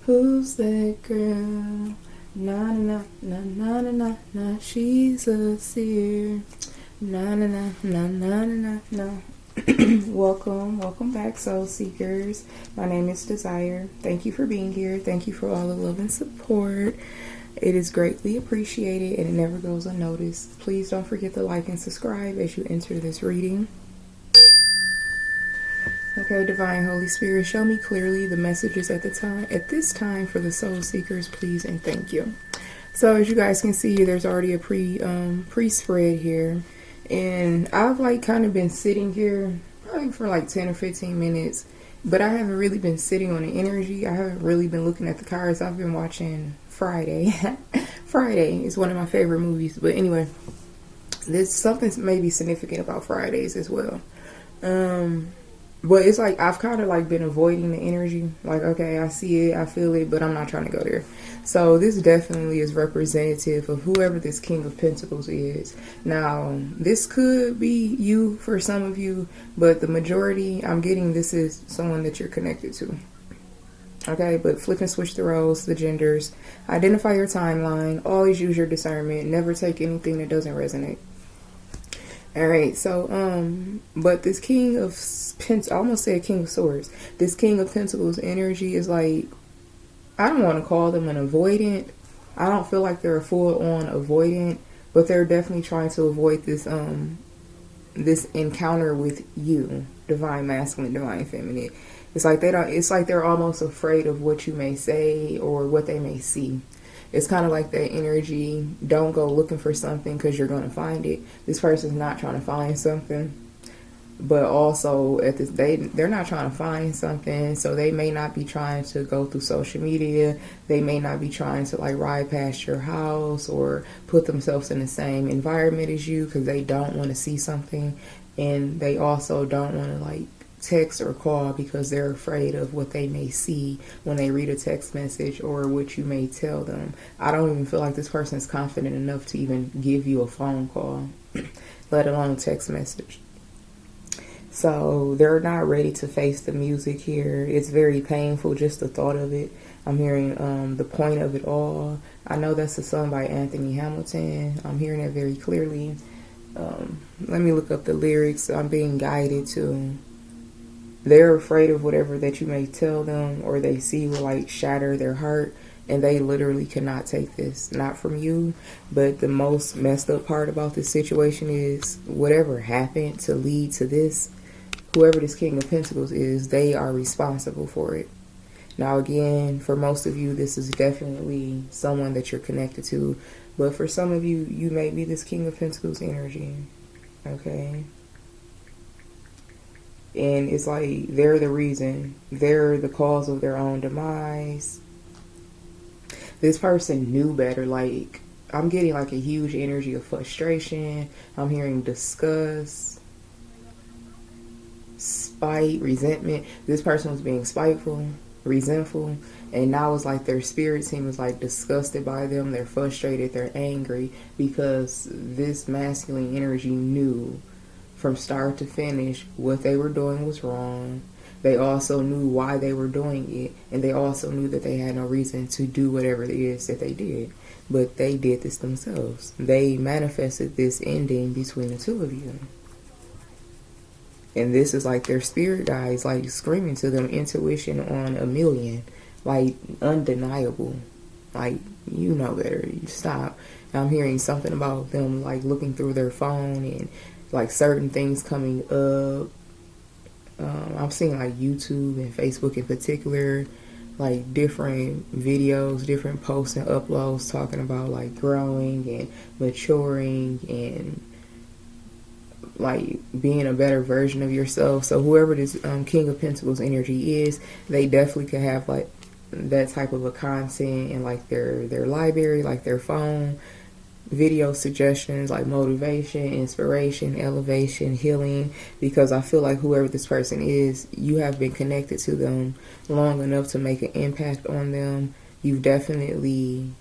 Who's that girl? Na na na na na na na. She's a seer. Na na na na na na na. Welcome back, soul seekers. My name is Desire. Thank you for being here. Thank you for all the love and support. It is greatly appreciated and it never goes unnoticed. Please don't forget to like and subscribe as you enter this reading. Okay, Divine Holy Spirit, show me clearly the messages at this time for the soul seekers, please and thank you. So as you guys can see, there's already a pre-spread here, and I've like kind of been sitting here probably for like 10 or 15 minutes, but I haven't really been sitting on the energy. I haven't really been looking at the cards. I've been watching Friday. Friday is one of my favorite movies, but anyway, there's something maybe significant about Fridays as well. But it's like I've kind of like been avoiding the energy. Like, okay, I see it, I feel it, but I'm not trying to go there. So this definitely is representative of whoever this King of Pentacles is. Now, this could be you for some of you, but the majority I'm getting, this is someone that you're connected to. Okay, but flip and switch the roles, the genders. Identify your timeline. Always use your discernment. Never take anything that doesn't resonate. Alright, so, but this King of Pentacles, I almost said King of Swords. This King of Pentacles energy is like, I don't want to call them an avoidant. I don't feel like they're a full-on avoidant, but they're definitely trying to avoid this, this encounter with you, Divine Masculine, Divine Feminine. It's like they're almost afraid of what you may say or what they may see. It's kind of like that energy. Don't go looking for something because you're going to find it. This person's not trying to find something, but also at this they're not trying to find something, so they may not be trying to go through social media. They may not be trying to like ride past your house or put themselves in the same environment as you because they don't want to see something, and they also don't want to like text or call because they're afraid of what they may see when they read a text message or what you may tell them. I don't even feel like this person is confident enough to even give you a phone call, let alone text message. So they're not ready to face the music here. It's very painful, just the thought of it. I'm hearing the point of it all. I know that's a song by Anthony Hamilton. I'm hearing it very clearly. Let me look up the lyrics. I'm being guided to. They're afraid of whatever that you may tell them or they see will like shatter their heart, and they literally cannot take this, not from you. But the most messed up part about this situation is whatever happened to lead to this, whoever this King of Pentacles is, they are responsible for it. Now again, for most of you, this is definitely someone that you're connected to, but for some of you, you may be this King of Pentacles energy. Okay. And it's like they're the reason. They're the cause of their own demise. This person knew better. Like, I'm getting like a huge energy of frustration. I'm hearing disgust, spite, resentment. This person was being spiteful, resentful, and now it's like their spirit team is like disgusted by them. They're frustrated. They're angry because this masculine energy knew from start to finish what they were doing was wrong. They also knew why they were doing it, and they also knew that they had no reason to do whatever it is that they did, but they did this themselves. They manifested this ending between the two of you, and this is like their spirit guides like screaming to them, intuition on a million, like undeniable, like you know better, you stop. I'm hearing something about them like looking through their phone and like certain things coming up. I'm seeing like YouTube and Facebook in particular, like different videos, different posts and uploads talking about like growing and maturing and like being a better version of yourself. So whoever this King of Pentacles energy is, they definitely could have like that type of a content in like their library, like their phone. Video suggestions like motivation, inspiration, elevation, healing, because I feel like whoever this person is, you have been connected to them long enough to make an impact on them. You've definitely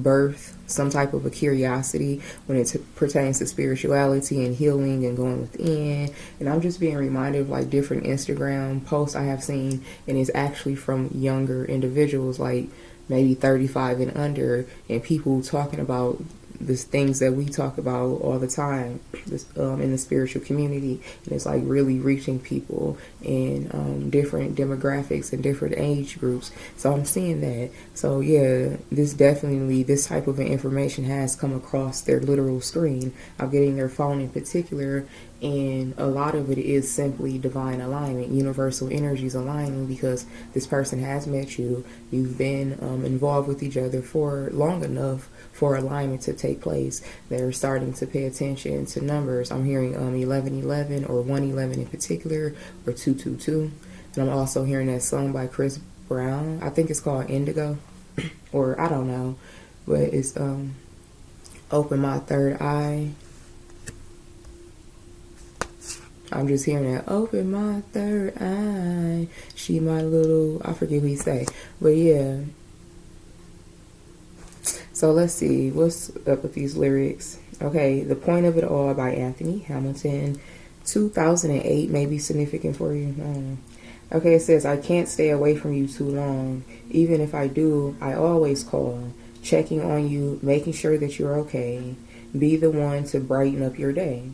birth some type of a curiosity when it pertains to spirituality and healing and going within. And I'm just being reminded of like different Instagram posts I have seen, and it's actually from younger individuals, like maybe 35 and under, and people talking about the things that we talk about all the time in the spiritual community. And it's like really reaching people in different demographics and different age groups. So I'm seeing that. So yeah, this type of information has come across their literal screen. I'm getting their phone in particular, and a lot of it is simply divine alignment, universal energies aligning, because this person has met you. You've been involved with each other for long enough for alignment to take place. They're starting to pay attention to numbers. I'm hearing 1111 or 111 in particular, or 222. And I'm also hearing that song by Chris Brown. I think it's called Indigo, or I don't know, but it's Open My Third Eye. I'm just hearing that, open my third eye. She my little, I forget what he say, but yeah. So let's see, what's up with these lyrics? Okay, The Point of It All by Anthony Hamilton. 2008 may be significant for you. I don't know. Okay, it says, I can't stay away from you too long. Even if I do, I always call, checking on you, making sure that you're okay. Be the one to brighten up your day.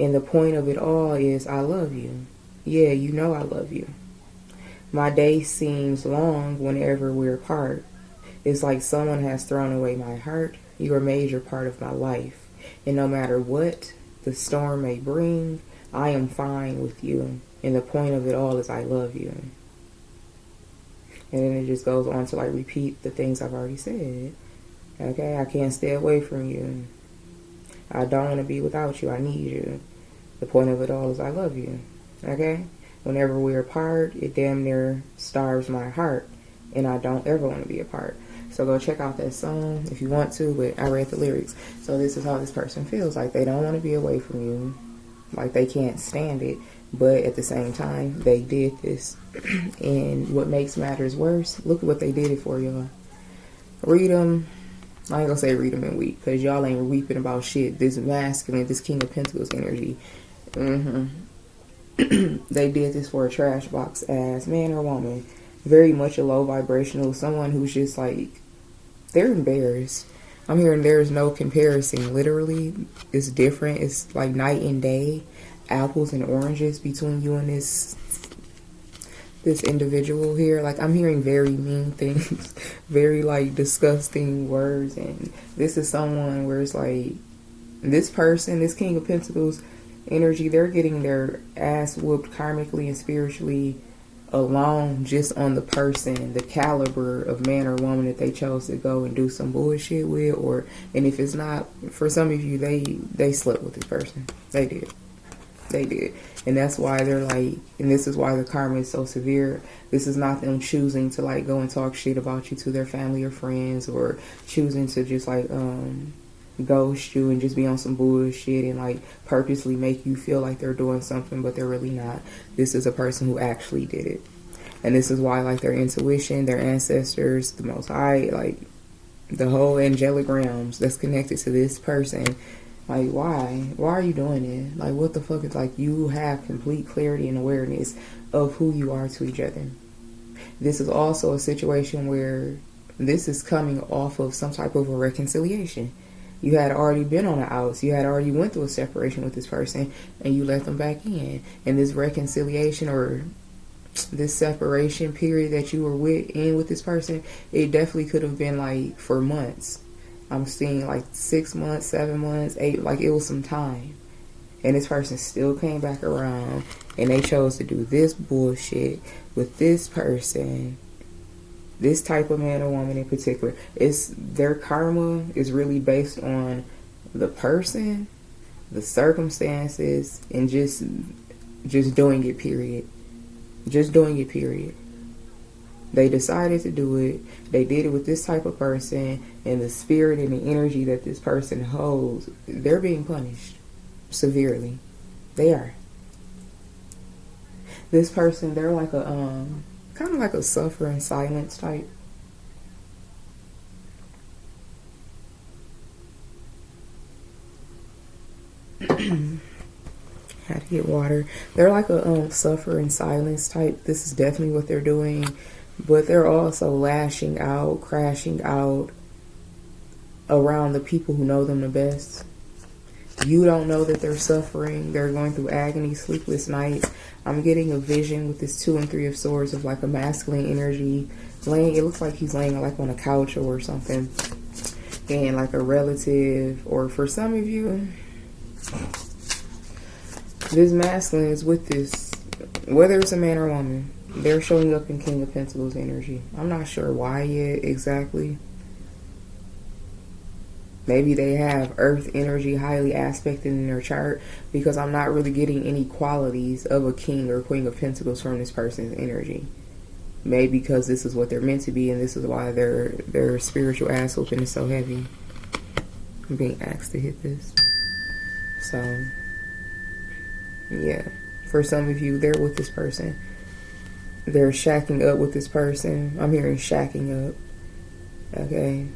And the point of it all is I love you. Yeah, you know I love you. My day seems long whenever we're apart. It's like someone has thrown away my heart. You're a major part of my life. And no matter what the storm may bring, I am fine with you. And the point of it all is I love you. And then it just goes on to like repeat the things I've already said. Okay, I can't stay away from you. I don't want to be without you. I need you. The point of it all is I love you. Okay? Whenever we're apart, it damn near starves my heart. And I don't ever want to be apart. So go check out that song if you want to. But I read the lyrics. So this is how this person feels. Like they don't want to be away from you. Like they can't stand it. But at the same time, they did this. And what makes matters worse, look at what they did it for, y'all. Read them. I ain't gonna say read them and weep, because y'all ain't weeping about shit. This masculine, this King of Pentacles energy. They did this for a trash box ass man or woman. Very much a low vibrational, someone who's just like, they're embarrassed. I'm hearing there's no comparison. Literally, it's different. It's like night and day, apples and oranges between you and this individual here. Like I'm hearing very mean things, very like disgusting words, and this is someone where it's like this person, this King of Pentacles energy, they're getting their ass whooped karmically and spiritually alone just on the person, the caliber of man or woman that they chose to go and do some bullshit with, or and if it's not for some of you, they slept with this person. They did. And that's why they're like, and this is why the karma is so severe. This is not them choosing to like go and talk shit about you to their family or friends, or choosing to just like ghost you and just be on some bullshit and like purposely make you feel like they're doing something, but they're really not. This is a person who actually did it. And this is why like their intuition, their ancestors, the Most High, like the whole angelic realms that's connected to this person. Like, why are you doing it? Like, what the fuck? Is like, you have complete clarity and awareness of who you are to each other. This is also a situation where this is coming off of some type of a reconciliation. You had already been on the outs. You had already went through a separation with this person, and you let them back in. And this reconciliation or this separation period that you were in with this person, it definitely could have been like for months. I'm seeing like 6 months, 7 months, 8, like it was some time. And this person still came back around and they chose to do this bullshit with this person. This type of man or woman in particular. It's their karma is really based on the person, the circumstances, and just doing it, period. Just doing it, period. They decided to do it. They did it with this type of person, and the spirit and the energy that this person holds, they're being punished severely. They are. This person, they're like a kind of like a suffer in silence type. Get water. They're like a suffer in silence type. This is definitely what they're doing. But they're also lashing out, crashing out around the people who know them the best. You don't know that they're suffering. They're going through agony, sleepless nights. I'm getting a vision with this 2 and 3 of swords of like a masculine energy laying. It looks like he's laying like on a couch or something, and like a relative, or for some of you, this masculine is with this, whether it's a man or woman, they're showing up in King of Pentacles energy. I'm not sure why yet exactly. Maybe they have earth energy highly aspected in their chart, because I'm not really getting any qualities of a king or queen of pentacles from this person's energy. Maybe because this is what they're meant to be, and this is why their spiritual ass whooping is so heavy. I'm being asked to hit this. So, yeah. For some of you, they're with this person. They're shacking up with this person. I'm hearing shacking up. Okay.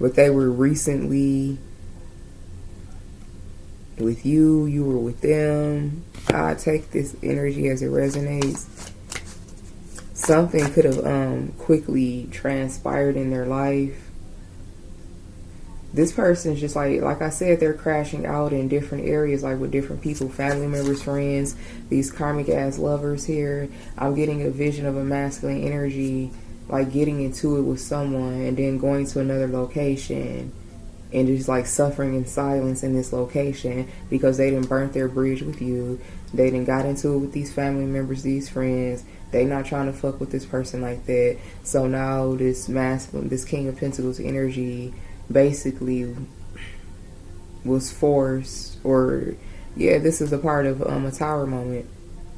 But they were recently with you. You were with them. I take this energy as it resonates. Something could have quickly transpired in their life. This person is just like I said, they're crashing out in different areas, like with different people, family members, friends, these karmic ass lovers here. I'm getting a vision of a masculine energy, like getting into it with someone and then going to another location and just like suffering in silence in this location because they didn't burnt their bridge with you. They didn't got into it with these family members, these friends. They not trying to fuck with this person like that. So now this masculine, this King of Pentacles energy basically was forced, or yeah, this is a part of a tower moment.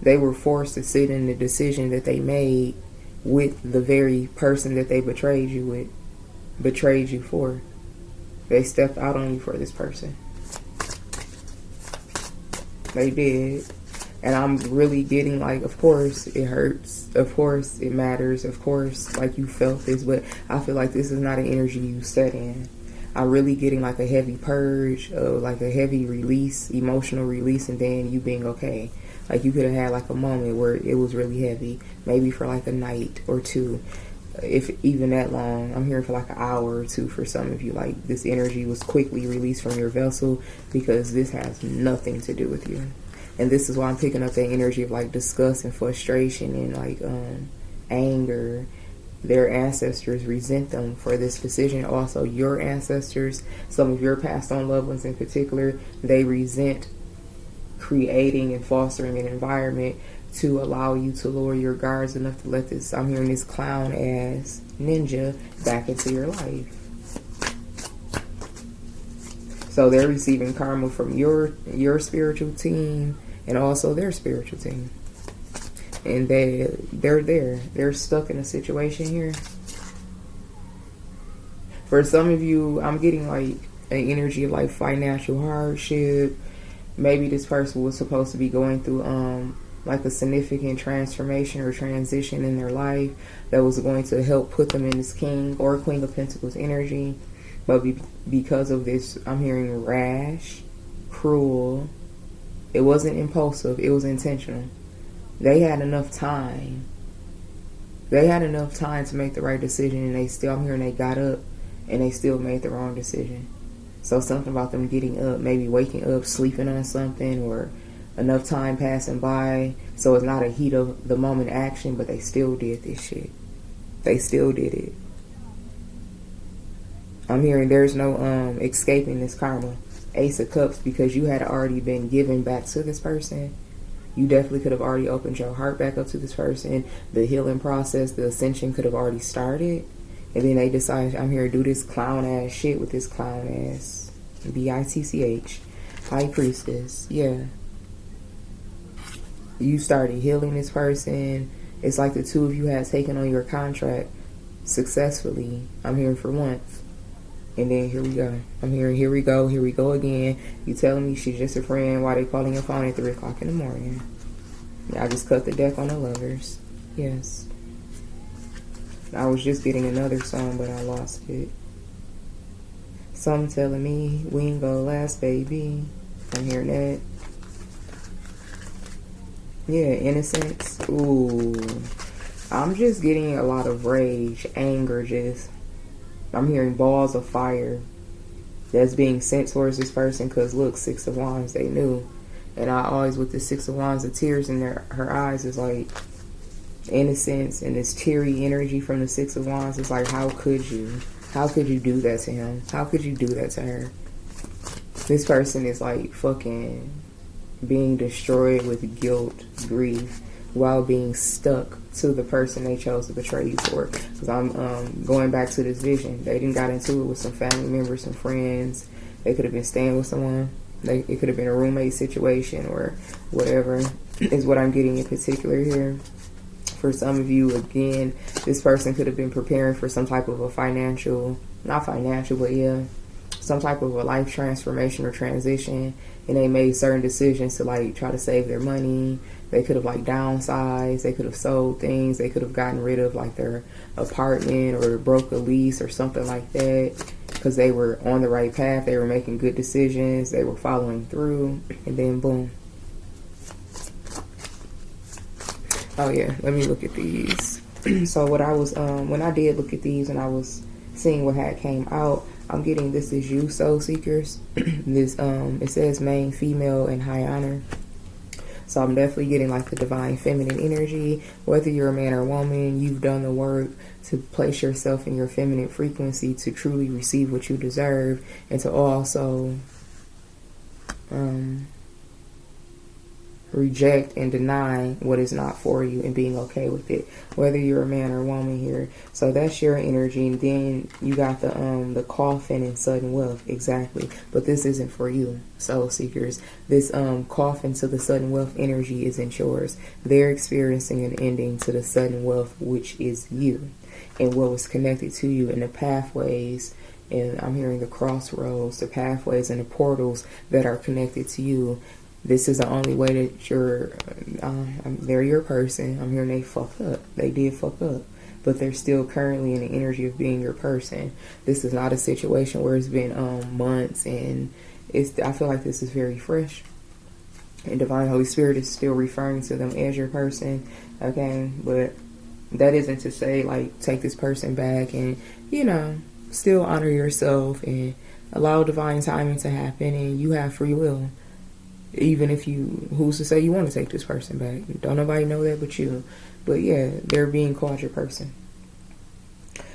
They were forced to sit in the decision that they made with the very person that they betrayed you for. They stepped out on you for this person. They did. And I'm really getting like, of course it hurts, of course it matters, of course like you felt this, but I feel like this is not an energy you set in. I'm really getting like a heavy purge, like a heavy release, emotional release, and then you being okay. Like you could have had like a moment where it was really heavy, maybe for like a night or two, if even that long. I'm here for like an hour or two for some of you. Like this energy was quickly released from your vessel because this has nothing to do with you. And this is why I'm picking up that energy of like disgust and frustration and like anger. Their ancestors resent them for this decision. Also, your ancestors, some of your passed on loved ones in particular, they resent creating and fostering an environment to allow you to lower your guards enough to let this, I'm hearing this clown ass ninja back into your life. So they're receiving karma from your spiritual team and also their spiritual team. And they're stuck in a situation here. For some of you, I'm getting like an energy of like financial hardship. Maybe this person was supposed to be going through like a significant transformation or transition in their life that was going to help put them in this King or Queen of Pentacles energy. But because of this, I'm hearing rash, cruel. It wasn't impulsive, it was intentional. They had enough time. They had enough time to make the right decision, and I'm hearing they got up and they still made the wrong decision. So something about them getting up, maybe waking up, sleeping on something, or enough time passing by. So it's not a heat of the moment action, but they still did this shit. They still did it. I'm hearing there's no escaping this karma. Ace of Cups, because you had already been given back to this person. You definitely could have already opened your heart back up to this person. The healing process, the ascension could have already started. And then they decided, I'm here to do this clown ass shit with this clown ass BITCH High Priestess. Yeah. You started healing this person. It's like the two of you had taken on your contract successfully. I'm hearing for once. And then here we go. I'm hearing here we go again. You telling me she's just a friend while they calling your phone at 3 o'clock in the morning. Yeah, I just cut the deck on the lovers. Yes. I was just getting another song, but I lost it. Some telling me we ain't gonna last, baby. I'm hearing that. Yeah, innocence. Ooh. I'm just getting a lot of rage, anger, just... I'm hearing balls of fire that's being sent towards this person because, look, Six of Wands, they knew. And I always, with the Six of Wands, the tears in her eyes is like innocence, and this teary energy from the Six of Wands is like, how could you? How could you do that to him? How could you do that to her? This person is like fucking being destroyed with guilt, grief, while being stuck to the person they chose to betray you for. Because I'm going back to this vision. They didn't got into it with some family members, some friends. They could have been staying with someone. It could have been a roommate situation or whatever is what I'm getting in particular here. For some of you, again, this person could have been preparing for some type of a financial, not financial, but yeah, some type of a life transformation or transition, and they made certain decisions to like try to save their money. They could have like downsized, they could have sold things, they could have gotten rid of like their apartment or broke a lease or something like that, because they were on the right path, they were making good decisions, they were following through, and then boom. Oh yeah, let me look at these. So what I was when I did look at these and I was seeing what had came out, I'm getting this is you, soul seekers. This it says main, female, and high honor. So I'm definitely getting like the divine feminine energy. Whether you're a man or a woman, you've done the work to place yourself in your feminine frequency to truly receive what you deserve, and to also reject and deny what is not for you and being okay with it, whether you're a man or a woman here. So that's your energy. And then you got the coffin and sudden wealth. Exactly. But this isn't for you, soul seekers. This coffin to the sudden wealth energy isn't yours. They're experiencing an ending to the sudden wealth, which is you, and what was connected to you in the pathways. And I'm hearing the crossroads, the pathways and the portals that are connected to you. This is the only way that you're, they're your person. I'm hearing they fucked up. They did fuck up. But they're still currently in the energy of being your person. This is not a situation where it's been months, and I feel like this is very fresh. And Divine Holy Spirit is still referring to them as your person. Okay, but that isn't to say like take this person back and, you know, still honor yourself and allow divine timing to happen, and you have free will. Even if you, who's to say you want to take this person back? Don't nobody know that but you. But yeah, they're being called your person.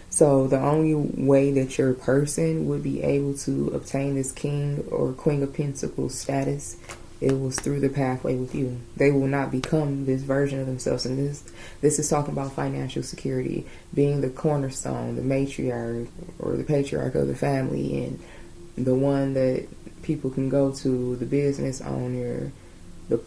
So the only way that your person would be able to obtain this King or Queen of Pentacles status, it was through the pathway with you. They will not become this version of themselves. And this is talking about financial security, being the cornerstone, the matriarch or the patriarch of the family, and the one that people can go to, the business owner, the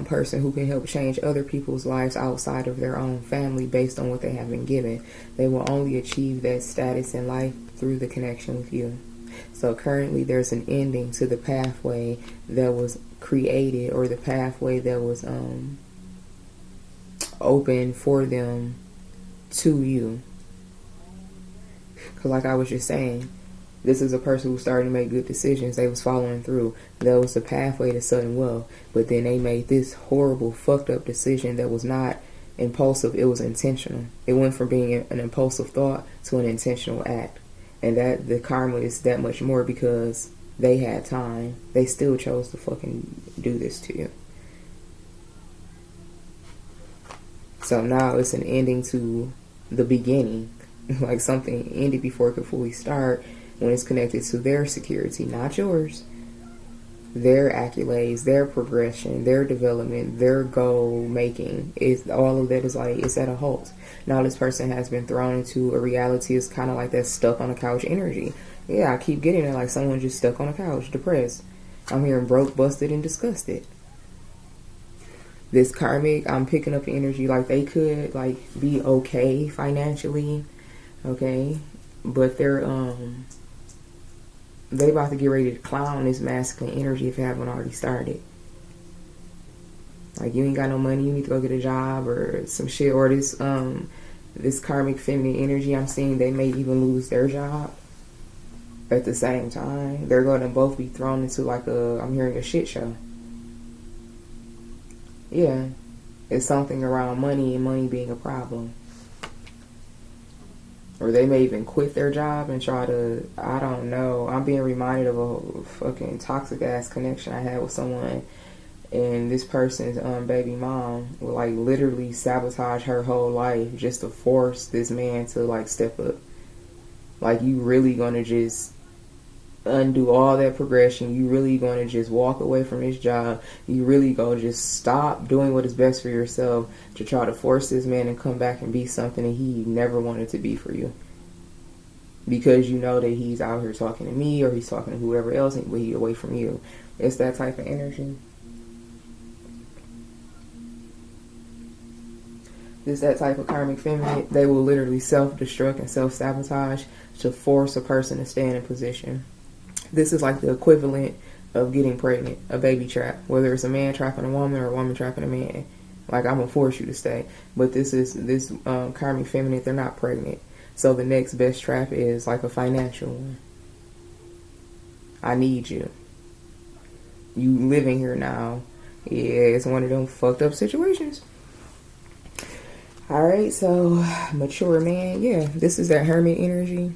person who can help change other people's lives outside of their own family based on what they have been given. They will only achieve that status in life through the connection with you. So currently there's an ending to the pathway that was created, or the pathway that was open for them to you. Because like I was just saying, this is a person who started to make good decisions. They was following through. That was the pathway to sudden wealth. But then they made this horrible, fucked up decision that was not impulsive. It was intentional. It went from being an impulsive thought to an intentional act. And that the karma is that much more because they had time. They still chose to fucking do this to you. So now it's an ending to the beginning. Like something ended before it could fully start. When it's connected to their security, not yours, their accolades, their progression, their development, their goal making, is all of that is like it's at a halt. Now this person has been thrown into a reality. It's kind of like that stuck on the couch energy. Yeah, I keep getting it, like someone just stuck on the couch, depressed. I'm hearing broke, busted, and disgusted. This karmic, I'm picking up energy like they could like be okay financially, okay, but they're they about to get ready to clown this masculine energy if it haven't already started. Like, you ain't got no money, you need to go get a job or some shit. Or this karmic feminine energy, I'm seeing they may even lose their job at the same time. They're going to both be thrown into like I'm hearing a shit show. Yeah. It's something around money and money being a problem. Or they may even quit their job and try to, I don't know. I'm being reminded of a fucking toxic ass connection I had with someone, and this person's baby mom would like literally sabotage her whole life just to force this man to like step up. Like, you really gonna just undo all that progression? You really gonna just walk away from this job? You really gonna just stop doing what is best for yourself to try to force this man and come back and be something that he never wanted to be for you? Because you know that he's out here talking to me, or he's talking to whoever else, but he's away from you. It's that type of energy. It's that type of karmic feminine. They will literally self-destruct and self-sabotage to force a person to stay in a position. This is like the equivalent of getting pregnant, a baby trap. Whether it's a man trapping a woman or a woman trapping a man. Like, I'm going to force you to stay. But this karmic feminine, they're not pregnant. So the next best trap is like a financial one. I need you. You living here now. Yeah, it's one of them fucked up situations. Alright, so mature man. Yeah, this is that hermit energy.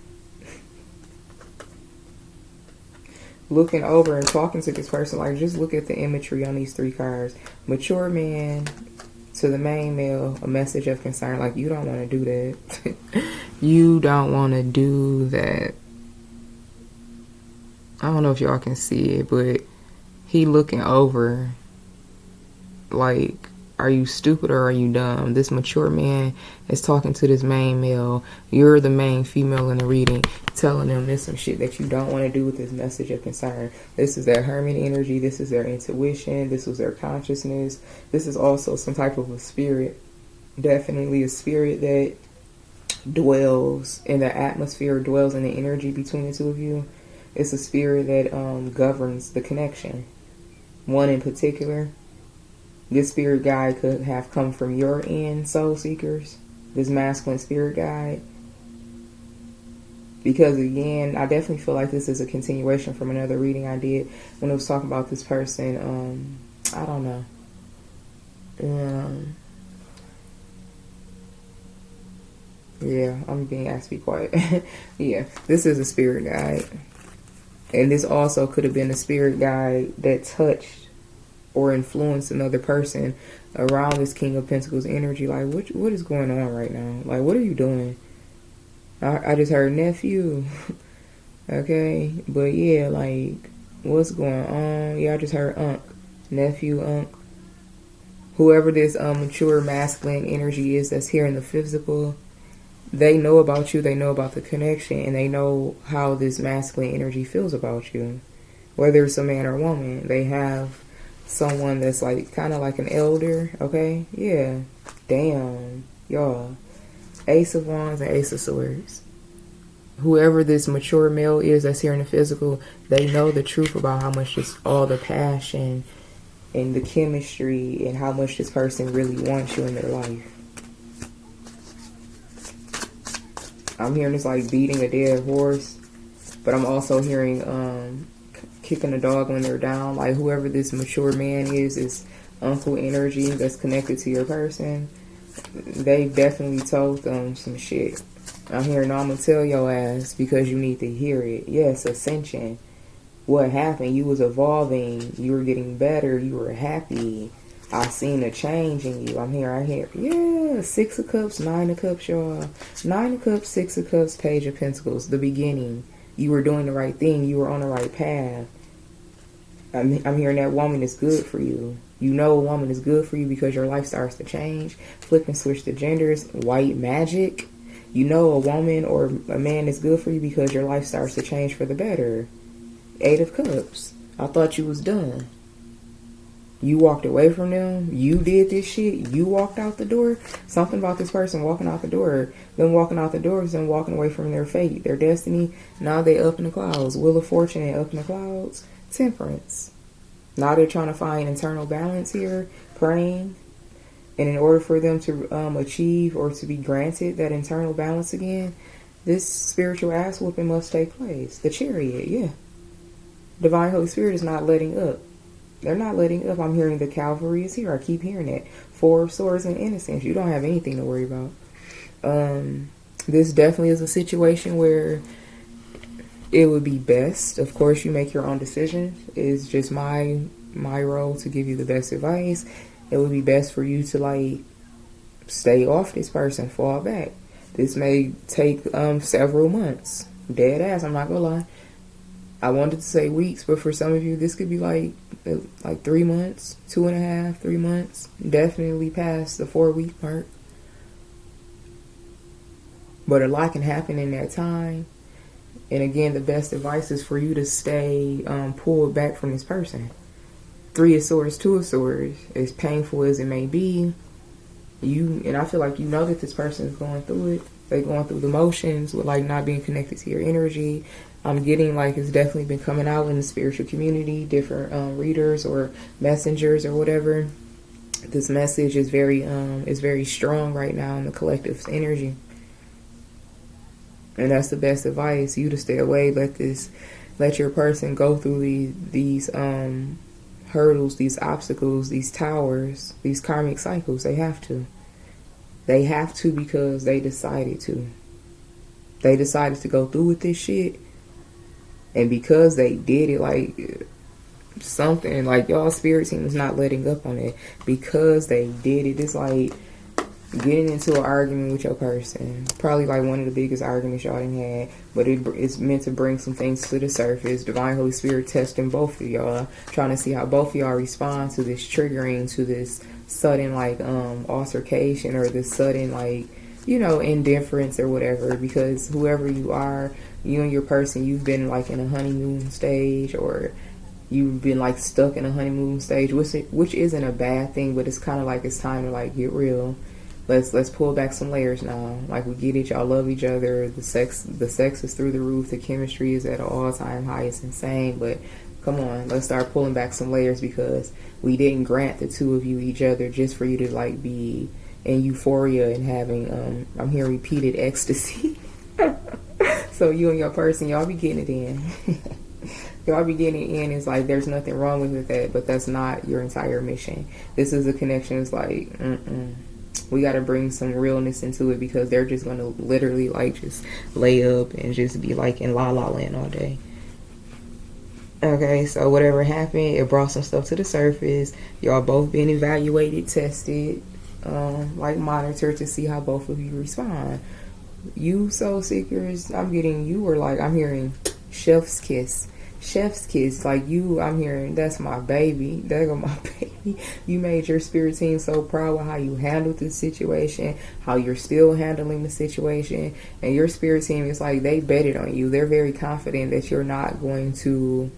Looking over and talking to this person. Like, just look at the imagery on these 3 cards. Mature man to the main male, a message of concern. Like, you don't want to do that. You don't want to do that. I don't know if y'all can see it, but he looking over like, are you stupid or are you dumb? This mature man is talking to this main male. You're the main female in the reading, telling them there's some shit that you don't want to do with this message of concern. This is their hermit energy. This is their intuition. This was their consciousness. This is also some type of a spirit. Definitely a spirit that dwells in the atmosphere, dwells in the energy between the two of you. It's a spirit that governs the connection. One in particular. This spirit guide could have come from your end, soul seekers. This masculine spirit guide. Because again, I definitely feel like this is a continuation from another reading I did when it was talking about this person. I don't know. Yeah, I'm being asked to be quiet. Yeah, this is a spirit guide. And this also could have been a spirit guide that touched or influence another person around this King of Pentacles energy. Like, what is going on right now? Like, what are you doing? I just heard nephew. Okay, but yeah, like, what's going on? Yeah, I just heard unc, nephew, unc. Whoever this mature masculine energy is that's here in the physical, they know about you, they know about the connection, and they know how this masculine energy feels about you. Whether it's a man or a woman, they have someone that's like kind of like an elder. Okay, yeah, damn, y'all. Ace of Wands and Ace of Swords. Whoever this mature male is that's here in the physical, they know the truth about how much just all the passion and the chemistry and how much this person really wants you in their life. I'm hearing this like beating a dead horse, but I'm also hearing kicking a dog when they're down. Like, whoever this mature man is uncle energy that's connected to your person. They definitely told them some shit. I'm hearing, I'm gonna tell your ass because you need to hear it. Yes, ascension. What happened? You was evolving. You were getting better. You were happy. I seen a change in you. I hear, yeah, 6 of Cups, 9 of Cups, y'all. 9 of Cups, 6 of Cups, Page of Pentacles. The beginning. You were doing the right thing. You were on the right path. I'm hearing that woman is good for you. You know a woman is good for you because your life starts to change. Flip and switch the genders. White magic. You know a woman or a man is good for you because your life starts to change for the better. 8 of Cups. I thought you was done. You walked away from them. You did this shit. You walked out the door. Something about this person walking out the door. Them walking out the door is them walking away from their fate, their destiny. Now they up in the clouds. Wheel of Fortune and up in the clouds. Temperance. Now they're trying to find internal balance here. Praying. And in order for them to achieve or to be granted that internal balance again, this spiritual ass whooping must take place. The Chariot, yeah. Divine Holy Spirit is not letting up. They're not letting up. I'm hearing the Calvary is here. I keep hearing that. 4 of Swords and Innocence. You don't have anything to worry about. This definitely is a situation where it would be best. Of course, you make your own decisions. It's just my role to give you the best advice. It would be best for you to like stay off this person, fall back. This may take several months. Dead ass, I'm not gonna lie. I wanted to say weeks, but for some of you, this could be like 3 months, 2.5, 3 months. Definitely past the 4-week mark. But a lot can happen in that time. And again, the best advice is for you to stay pulled back from this person. 3 of Swords, 2 of Swords. As painful as it may be, and I feel like you know that this person is going through it. They're going through the motions with like not being connected to your energy. I'm getting like it's definitely been coming out in the spiritual community, different readers or messengers or whatever. This message is very strong right now in the collective energy. And that's the best advice, you to stay away. Let your person go through these hurdles, these obstacles, these towers, these karmic cycles. They have to. They have to because they decided to. They decided to go through with this shit. And because they did it, like something, like y'all spirit team is not letting up on it. Because they did it, it's like getting into an argument with your person. Probably like one of the biggest arguments y'all done had. But it's meant to bring some things to the surface. Divine Holy Spirit testing both of y'all. Trying to see how both of y'all respond to this triggering, to this sudden like altercation, or this sudden like, you know, indifference or whatever. Because whoever you are, you and your person, you've been like in a honeymoon stage, or you've been like stuck in a honeymoon stage, which isn't a bad thing, but it's kind of like it's time to like get real. Let's pull back some layers now. Like, we get it, y'all love each other, the sex is through the roof, the chemistry is at an all-time high, it's insane, but come on, let's start pulling back some layers, because we didn't grant the two of you each other just for you to like be in euphoria and having I'm hearing repeated ecstasy. So you and your person, y'all be getting it in. Y'all be getting it in. It's like there's nothing wrong with that, but that's not your entire mission. This is a connection. It's like we got to bring some realness into it, because they're just going to literally like just lay up and just be like in la la land all day. Okay, so whatever happened, it brought some stuff to the surface. Y'all both been evaluated, tested, like monitored to see how both of you respond. You soul seekers, I'm hearing chef's kiss. Chef's kiss, like you, I'm hearing that's my baby. There go my baby. You made your spirit team so proud with how you handled the situation, how you're still handling the situation, and your spirit team is like they betted on you. They're very confident that you're not going to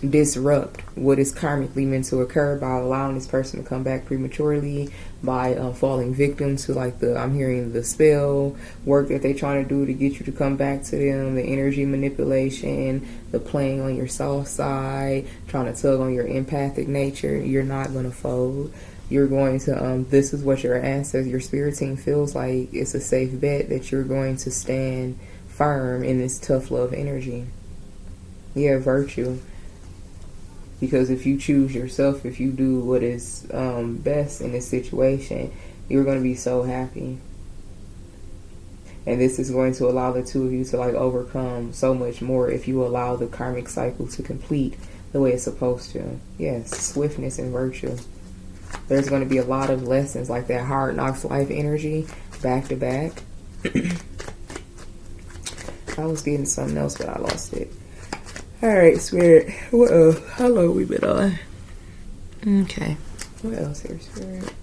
disrupt what is karmically meant to occur by allowing this person to come back prematurely, by falling victim to like I'm hearing the spell work that they're trying to do to get you to come back to them, the energy manipulation, the playing on your soft side, trying to tug on your empathic nature. You're not going to fold. You're going to this is what your ancestors, your spirit team feels like it's a safe bet that you're going to stand firm in this tough love energy. Yeah, virtue. Because if you choose yourself, if you do what is best in this situation, you're going to be so happy. And this is going to allow the two of you to like overcome so much more if you allow the karmic cycle to complete the way it's supposed to. Yes, swiftness and virtue. There's going to be a lot of lessons like that Hard Knocks life energy back to back. I was getting something else, but I lost it. Alright, Spirit. What else? How long we been on? Okay. What else here, Spirit?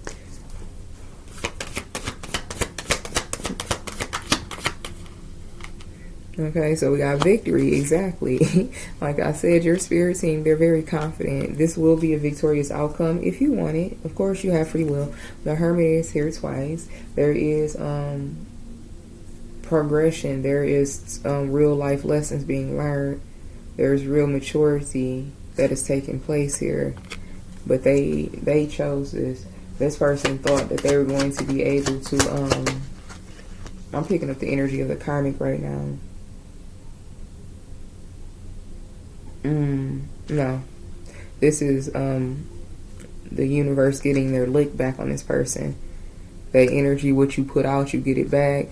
Okay, so we got victory. Exactly. Like I said, your spirit team, they're very confident. This will be a victorious outcome if you want it. Of course, you have free will. The Hermit is here twice. There is progression. There is real life lessons being learned. There's real maturity that is taking place here. But they chose this. This person thought that they were going to be able to, I'm picking up the energy of the Karmic right now. No. This is the universe getting their lick back on this person. That energy, what you put out, you get it back.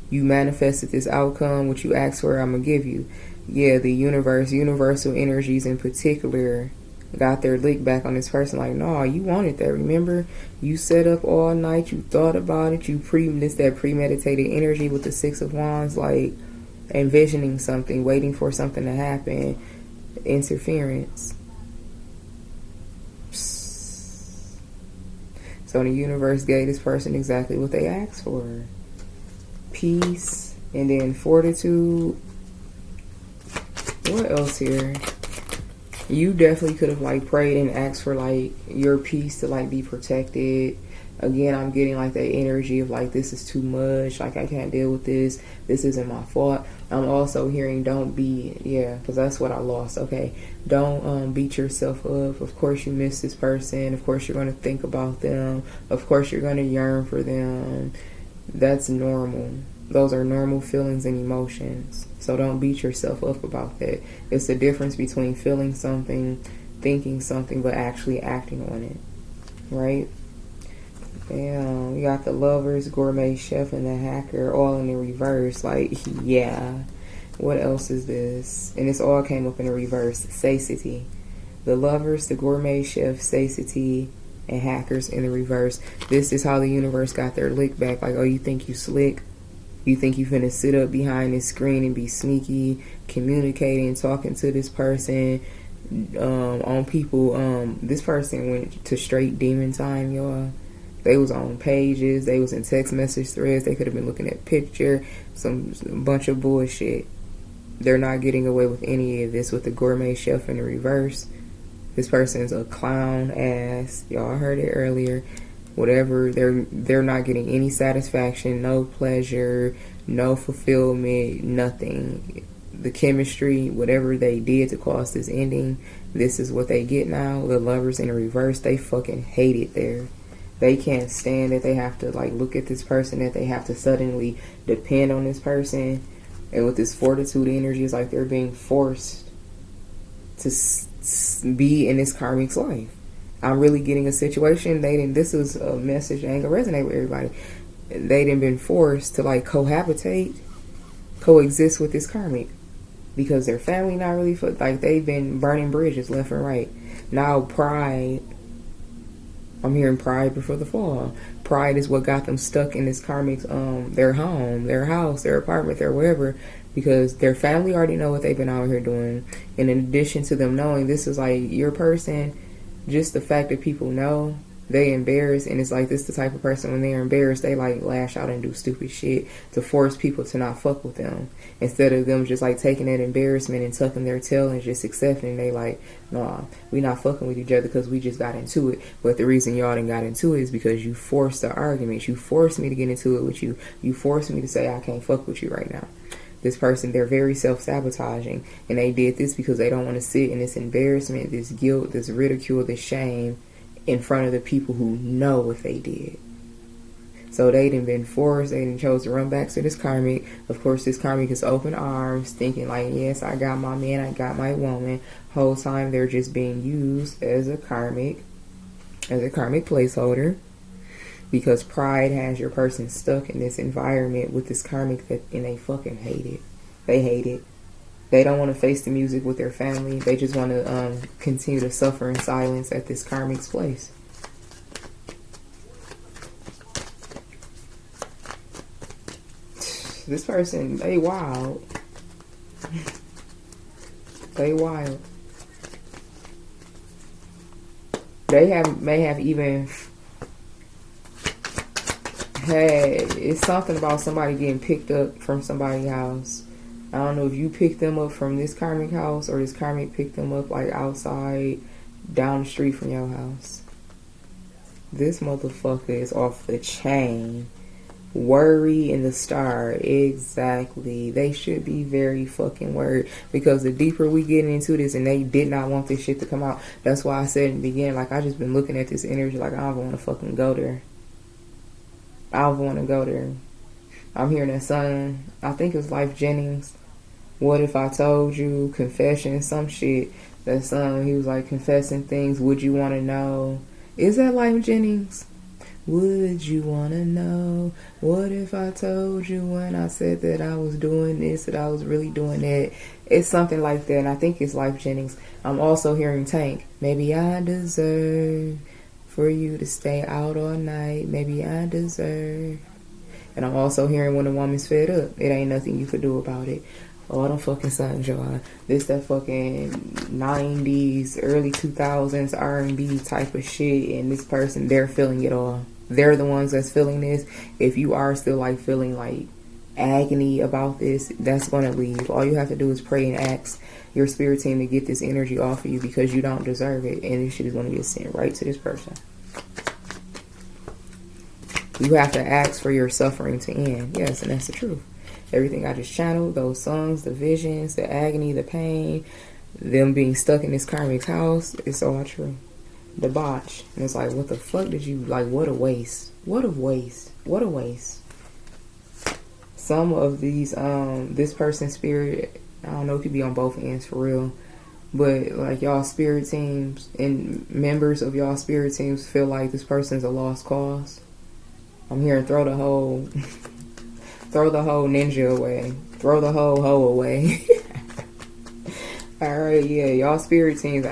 You manifested this outcome, what you asked for, I'm going to give you. Yeah, the universe, universal energies in particular, got their lick back on this person. Like, no, you wanted that. Remember, you set up all night, you thought about it, this that premeditated energy with the Six of Wands, like envisioning something, waiting for something to happen, interference. So the universe gave this person exactly what they asked for. Peace, and then fortitude. What else here? You definitely could have like prayed and asked for like your peace to like be protected. Again, I'm getting like that energy of like, this is too much, like I can't deal with this isn't my fault. I'm also hearing don't be, yeah, because that's what I lost. Okay, don't beat yourself up. Of course you miss this person, of course you're going to think about them, of course you're going to yearn for them. That's normal. Those are normal feelings and emotions. So don't beat yourself up about that. It's the difference between feeling something, thinking something, but actually acting on it. Right? Damn, we got the Lovers, Gourmet Chef, and the Hacker all in the reverse. Like, yeah. What else is this? And this all came up in the reverse. Satiety. The Lovers, the Gourmet Chef, Satiety, and Hackers in the reverse. This is how the universe got their lick back. Like, oh, you think you slick? You think you finna sit up behind this screen and be sneaky, communicating, talking to this person, on people. This person went to straight demon time, y'all. They was on pages, they was in text message threads, they could have been looking at picture, some bunch of bullshit. They're not getting away with any of this with the Gourmet Chef in the reverse. This person's a clown ass. Y'all heard it earlier. Whatever, they're not getting any satisfaction, no pleasure, no fulfillment, nothing. The chemistry, whatever they did to cause this ending, this is what they get now. The Lovers in the reverse, they fucking hate it there. They can't stand that they have to like look at this person, that they have to suddenly depend on this person. And with this fortitude energy, it's like they're being forced to be in this karmic's life. I'm really getting a situation. This is a message that ain't gonna resonate with everybody. They done been forced to like coexist with this karmic because their family not really like they've been burning bridges left and right. Now pride. I'm hearing pride before the fall. Pride is what got them stuck in this karmic's their home, their house, their apartment, their wherever, because their family already know what they've been out here doing. And in addition to them knowing this is like your person, just the fact that people know, they embarrassed, and it's like this the type of person when they're embarrassed, they like lash out and do stupid shit to force people to not fuck with them. Instead of them just like taking that embarrassment and tucking their tail and just accepting, they like, nah, we not fucking with each other because we just got into it. But the reason y'all done got into it is because you forced the argument. You forced me to get into it with you. You forced me to say I can't fuck with you right now. This person, they're very self-sabotaging, and they did this because they don't want to sit in this embarrassment, this guilt, this ridicule, this shame in front of the people who know what they did. So they done been forced, they done chose to run back to this karmic. Of course, this karmic is open arms, thinking like, yes, I got my man, I got my woman. Whole time they're just being used as a karmic placeholder. Because pride has your person stuck in this environment with this karmic and they fucking hate it. They hate it. They don't want to face the music with their family. They just want to continue to suffer in silence at this karmic's place. This person, they wild. They wild. They may have even it's something about somebody getting picked up from somebody's house. I don't know if you picked them up from this karmic house or this karmic picked them up like outside down the street from your house. This motherfucker is off the chain. Worry in the star. Exactly. They should be very fucking worried, because the deeper we get into this, and they did not want this shit to come out. That's why I said in the beginning, like, I just been looking at this energy like I don't want to fucking go there. I don't want to go there. I'm hearing that son, I think it was Life Jennings, What if I told you? Confession, some shit. That's he was like confessing things. Would you want to know? Is that Life Jennings? Would you want to know? What if I told you when I said that I was doing this, that I was really doing that? It's something like that, and I think it's Life Jennings. I'm also hearing Tank. Maybe I deserve for you to stay out all night. Maybe I deserve. And I'm also hearing when a woman's fed up, it ain't nothing you could do about it. All them fucking songs, y'all. This that fucking 90s, early 2000s R&B type of shit. And this person, they're feeling it all. They're the ones that's feeling this. If you are still like feeling like agony about this, that's going to leave. All you have to do is pray and ask your spirit team to get this energy off of you, because you don't deserve it. And this shit is going to get sent right to this person. You have to ask for your suffering to end. Yes, and that's the truth. Everything I just channeled, those songs, the visions, the agony, the pain, them being stuck in this karmic house, it's all true. The botch. And it's like, what the fuck did you, like, what a waste. What a waste. What a waste. Some of these, this person's spirit, I don't know if you be on both ends for real, but like y'all spirit teams and members of y'all spirit teams feel like this person's a lost cause. I'm hearing throw the whole ninja away. Throw the whole hoe away. Alright, yeah, y'all spirit teams,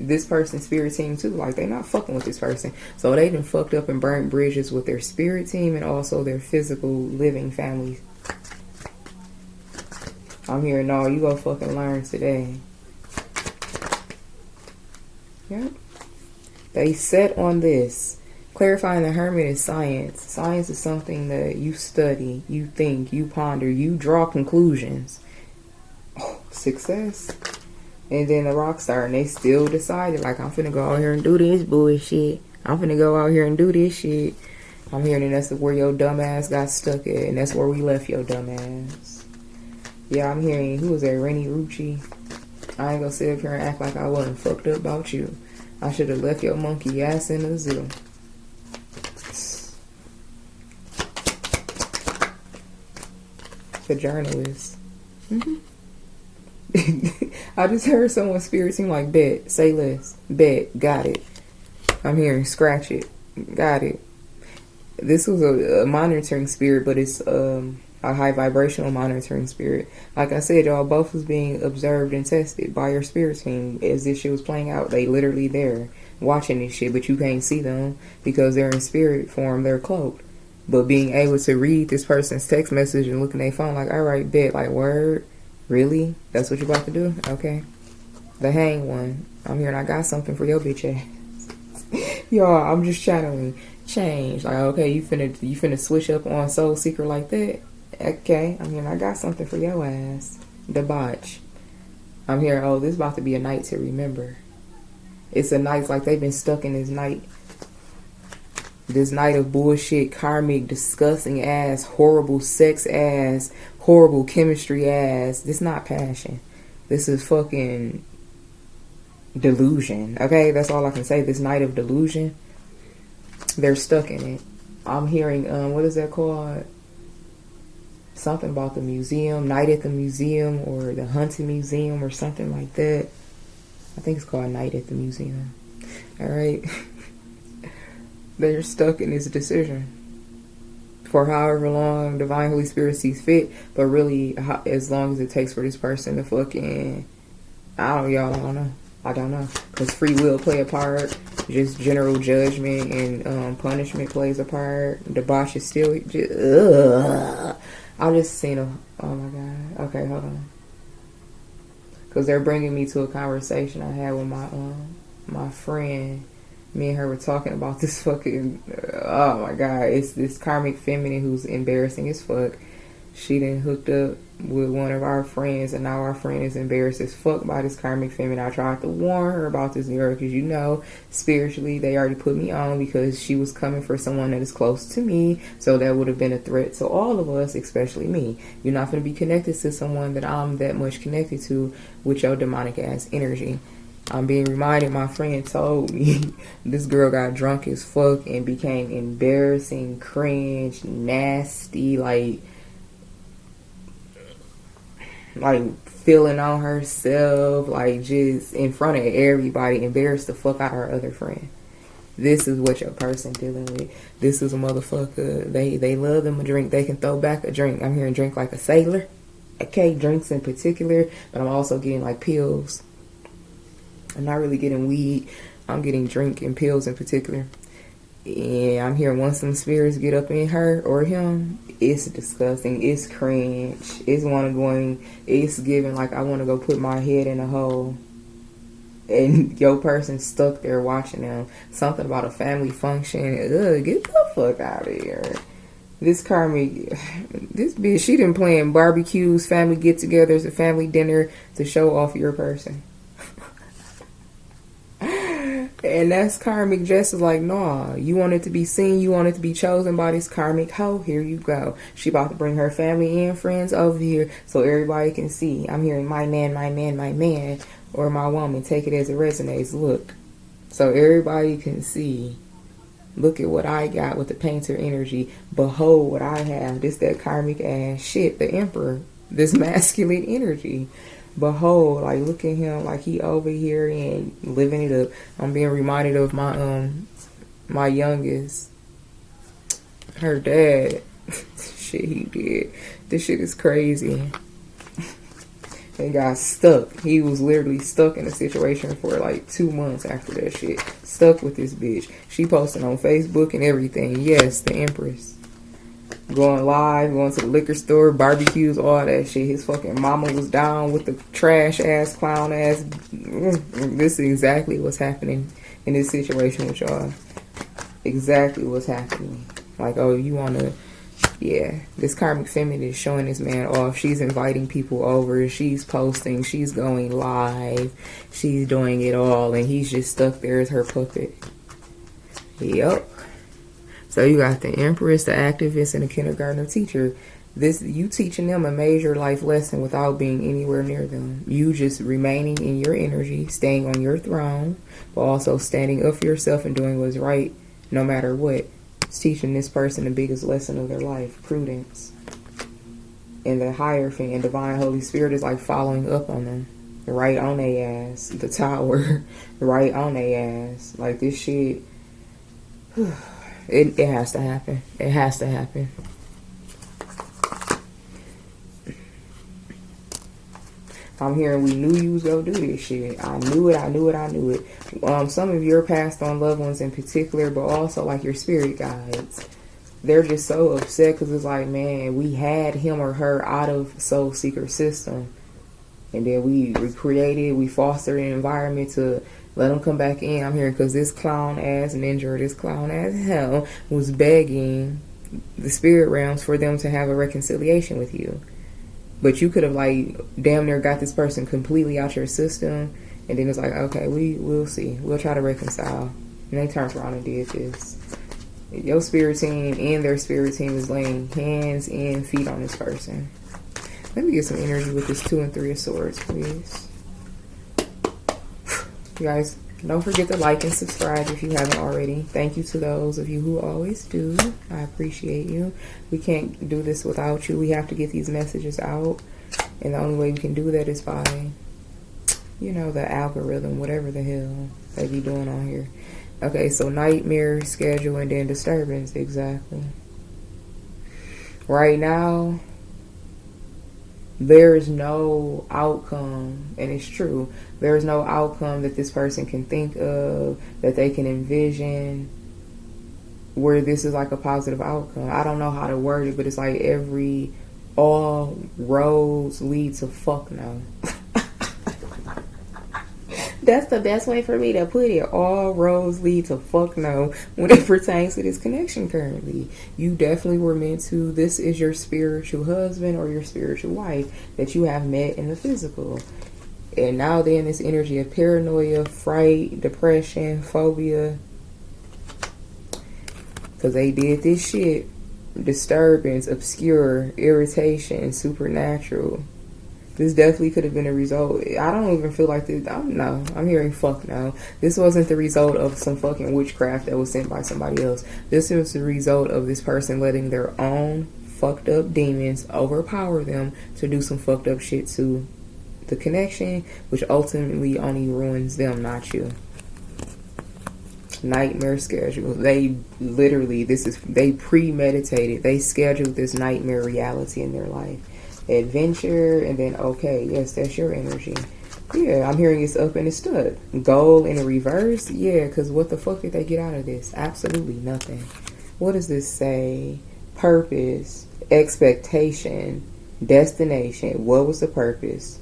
this person's spirit team too, like they not fucking with this person. So they done fucked up and burnt bridges with their spirit team and also their physical living families. I'm hearing, no, you go fucking learn today. Yep. They set on this. Clarifying the Hermit is science. Science is something that you study, you think, you ponder, you draw conclusions. Oh, success. And then the rock star, and they still decided, like, I'm finna go out here and do this bullshit. I'm finna go out here and do this shit. I'm hearing that's where your dumb ass got stuck at, and that's where we left your dumb ass. Yeah, I'm hearing, who was that, Rennie Rucci? I ain't gonna sit up here and act like I wasn't fucked up about you. I should have left your monkey ass in the zoo. The journalist. I just heard someone's spirit seem like, bet, say less, bet, got it. I'm hearing scratch it, got it. This was a monitoring spirit, but it's a high vibrational monitoring spirit. Like I said, y'all both was being observed and tested by your spirit team as this shit was playing out. They literally there watching this shit, but you can't see them because they're in spirit form, they're cloaked. But being able to read this person's text message and look at their phone like, alright, bet, like, word, really? That's what you about to do? Okay. The hang one. I'm hearing I got something for your bitch ass. Y'all, I'm just channeling change. Like, okay, you finna switch up on Soul Seeker like that? Okay, I'm hearing I got something for your ass. Debauch. I'm hearing, oh, this about to be a night to remember. It's a night like they've been stuck in this night. This night of bullshit, karmic, disgusting ass, horrible sex ass, horrible chemistry ass. This not passion. This is fucking delusion. Okay, that's all I can say. This night of delusion. They're stuck in it. I'm hearing, what is that called? Something about the museum, night at the museum, or the haunted museum, or something like that. I think it's called Night at the Museum. Alright. They're stuck in this decision for however long Divine Holy Spirit sees fit, but really as long as it takes for this person to fucking, I don't know. I don't know, because free will play a part, just general judgment and punishment plays a part. Debauch is still just, I just seen a, oh my god, okay, hold on, because they're bringing me to a conversation I had with my friend. Me and her were talking about this fucking, oh my god, it's this karmic feminine who's embarrassing as fuck. She done hooked up with one of our friends, and now our friend is embarrassed as fuck by this karmic feminine. I tried to warn her about this girl, because you know, spiritually, they already put me on because she was coming for someone that is close to me, so that would have been a threat to all of us, especially me. You're not going to be connected to someone that I'm that much connected to with your demonic ass energy. I'm being reminded, my friend told me this girl got drunk as fuck and became embarrassing, cringe, nasty, like, like feeling on herself, like just in front of everybody, embarrassed the fuck out of her other friend. This is what your person dealing with. This is a motherfucker. They love them a drink. They can throw back a drink. I'm hearing drink like a sailor. Okay, drinks in particular, but I'm also getting like pills. I'm not really getting weed. I'm getting drink and pills in particular. And I'm hearing once some spirits get up in her or him, it's disgusting. It's cringe. It's it's giving like I want to go put my head in a hole. And your person stuck there watching them. Something about a family function. Ugh, get the fuck out of here. This Karmic, this bitch, she done playing barbecues, family get-togethers, a family dinner to show off your person. And that's Karmic just like, nah, you want it to be seen, you want it to be chosen by this Karmic hoe, here you go. She about to bring her family and friends over here so everybody can see. I'm hearing my man, my man, my man, or my woman, take it as it resonates, look. So everybody can see. Look at what I got with the painter energy. Behold what I have. This that Karmic ass shit, the Emperor. This masculine energy. Behold, like look at him, like he over here and living it up. I'm being reminded of my youngest. Her dad. Shit he did. This shit is crazy. And got stuck. He was literally stuck in a situation for like 2 months after that shit. Stuck with this bitch. She posting on Facebook and everything. Yes, the Empress. Going live, going to the liquor store, barbecues, all that shit. His fucking mama was down with the trash ass, clown ass. This is exactly what's happening in this situation with y'all. Exactly what's happening. Like, oh, you wanna... Yeah, this Karmic feminine is showing this man off. She's inviting people over. She's posting. She's going live. She's doing it all. And he's just stuck there as her puppet. Yep. So you got the Empress, the activist, and the kindergartner teacher. You teaching them a major life lesson without being anywhere near them. You just remaining in your energy, staying on your throne, but also standing up for yourself and doing what's right no matter what. Teaching this person the biggest lesson of their life, prudence. And the Hierophant and Divine Holy Spirit is like following up on them. Right on their ass. The Tower. Right on their ass. Like this shit. It has to happen. It has to happen. I'm hearing we knew you was gonna do this shit. I knew it, I knew it, I knew it. Some of your passed on loved ones in particular, but also like your spirit guides. They're just so upset because it's like, man, we had him or her out of Soul Seeker system. And then we recreated, we fostered an environment to let them come back in. I'm hearing because this clown ass ninja or this clown ass hell was begging the spirit realms for them to have a reconciliation with you. But you could have like damn near got this person completely out your system, and then it's like, okay, we'll see. We'll try to reconcile. And they turned around and did this. Your spirit team and their spirit team is laying hands and feet on this person. Let me get some energy with this 2 and 3 of Swords, please. You guys, don't forget to like and subscribe if you haven't already. Thank you to those of you who always do. I appreciate you. We can't do this without you. We have to get these messages out. And the only way we can do that is by, you know, the algorithm, whatever the hell they be doing on here. Okay, so nightmare, schedule, and then disturbance. Exactly. Right now, there is no outcome, and it's true, there is no outcome that this person can think of, that they can envision, where this is like a positive outcome. I don't know how to word it, but it's like all roads lead to fuck no. That's the best way for me to put it. All roads lead to fuck no when it pertains to this connection currently. You definitely were meant to. This is your spiritual husband or your spiritual wife that you have met in the physical. And now then this energy of paranoia, fright, depression, phobia. Because they did this shit. Disturbance, obscure, irritation, supernatural. This definitely could have been a result. I don't even feel like this. No, I'm hearing fuck no. This wasn't the result of some fucking witchcraft that was sent by somebody else. This was the result of this person letting their own fucked up demons overpower them to do some fucked up shit to the connection, which ultimately only ruins them, not you. Nightmare schedule. They literally, they premeditated. They scheduled this nightmare reality in their life. Adventure, and then, okay, yes, that's your energy. Yeah, I'm hearing it's up and it's stuck. Goal in the reverse? Yeah, because what the fuck did they get out of this? Absolutely nothing. What does this say? Purpose, expectation, destination. What was the purpose?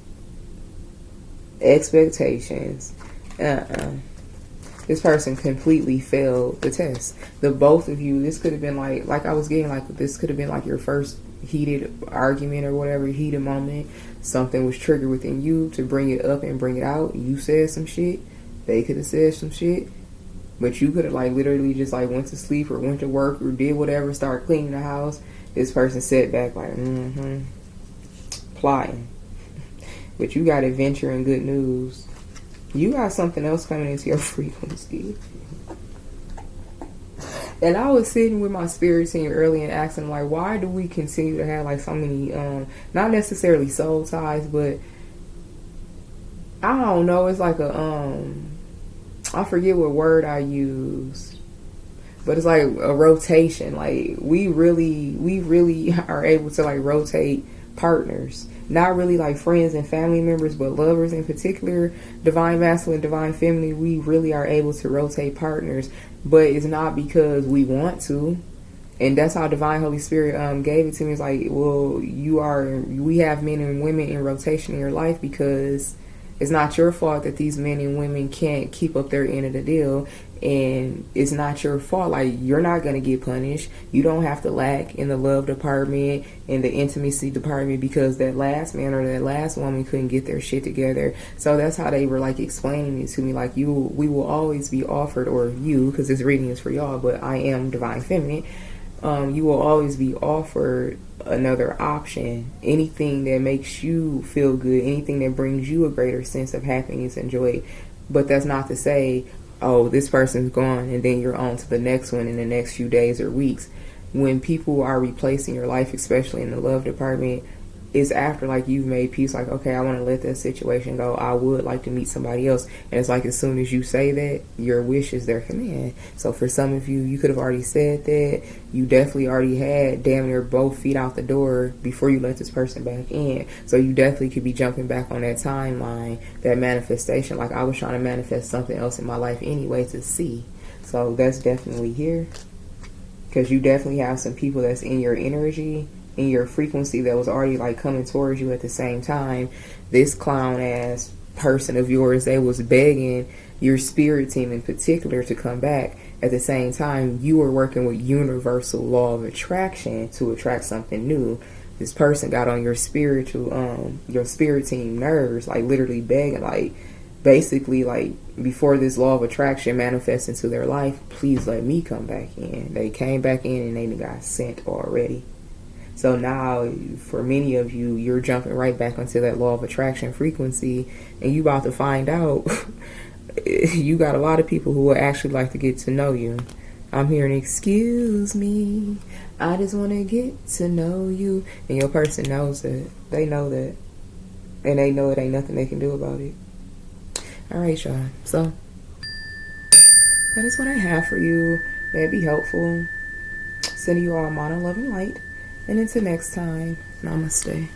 Expectations. This person completely failed the test. The both of you, this could have been like I was getting, like, this could have been like your first heated argument or whatever, heated moment. Something was triggered within you to bring it up and bring it out. You said some shit. They could have said some shit. But you could have, like, literally just, like, went to sleep or went to work or did whatever, started cleaning the house. This person sat back like, plotting. But you got adventure and good news. You got something else coming into your frequency. And I was sitting with my spirit team early and asking, like, why do we continue to have, like, so many, not necessarily soul ties, but I don't know, it's like a, I forget what word I used, but it's like a rotation. Like, we really are able to, like, rotate partners. Not really like friends and family members, but lovers in particular. Divine masculine, divine feminine, we really are able to rotate partners. But it's not because we want to. And that's how Divine Holy Spirit gave it to me. It's like, well, we have men and women in rotation in your life because it's not your fault that these men and women can't keep up their end of the deal. And it's not your fault. Like, you're not going to get punished. You don't have to lack in the love department, in the intimacy department, because that last man or that last woman couldn't get their shit together. So that's how they were, like, explaining it to me. Like, we will always be offered, or you, because this reading is for y'all, but I am Divine Feminine. You will always be offered another option. Anything that makes you feel good, anything that brings you a greater sense of happiness and joy. But that's not to say, oh, this person's gone and then you're on to the next one in the next few days or weeks. When people are replacing your life, especially in the love department, it's after, like, you've made peace. Like, okay, I want to let that situation go. I would like to meet somebody else. And it's like, as soon as you say that, your wish is their command. So for some of you, you could have already said that. You definitely already had damn near both feet out the door before you let this person back in. So you definitely could be jumping back on that timeline, that manifestation. Like, I was trying to manifest something else in my life anyway to see. So that's definitely here. Because you definitely have some people that's in your energy, in your frequency, that was already, like, coming towards you at the same time. This clown ass person of yours, they was begging your spirit team in particular to come back. At the same time, you were working with universal law of attraction to attract something new. This person got on your spirit team nerves, like, literally begging, like, basically, like, before this law of attraction manifests into their life, please let me come back in. They came back in and they got sent already. So now, for many of you, you're jumping right back onto that law of attraction frequency, and you about to find out you got a lot of people who would actually like to get to know you. I'm hearing, excuse me, I just want to get to know you. And your person knows that. They know that. And they know it ain't nothing they can do about it. Alright, y'all. So, that is what I have for you. May it be helpful. Sending you all mono, love, and light. And until next time, namaste.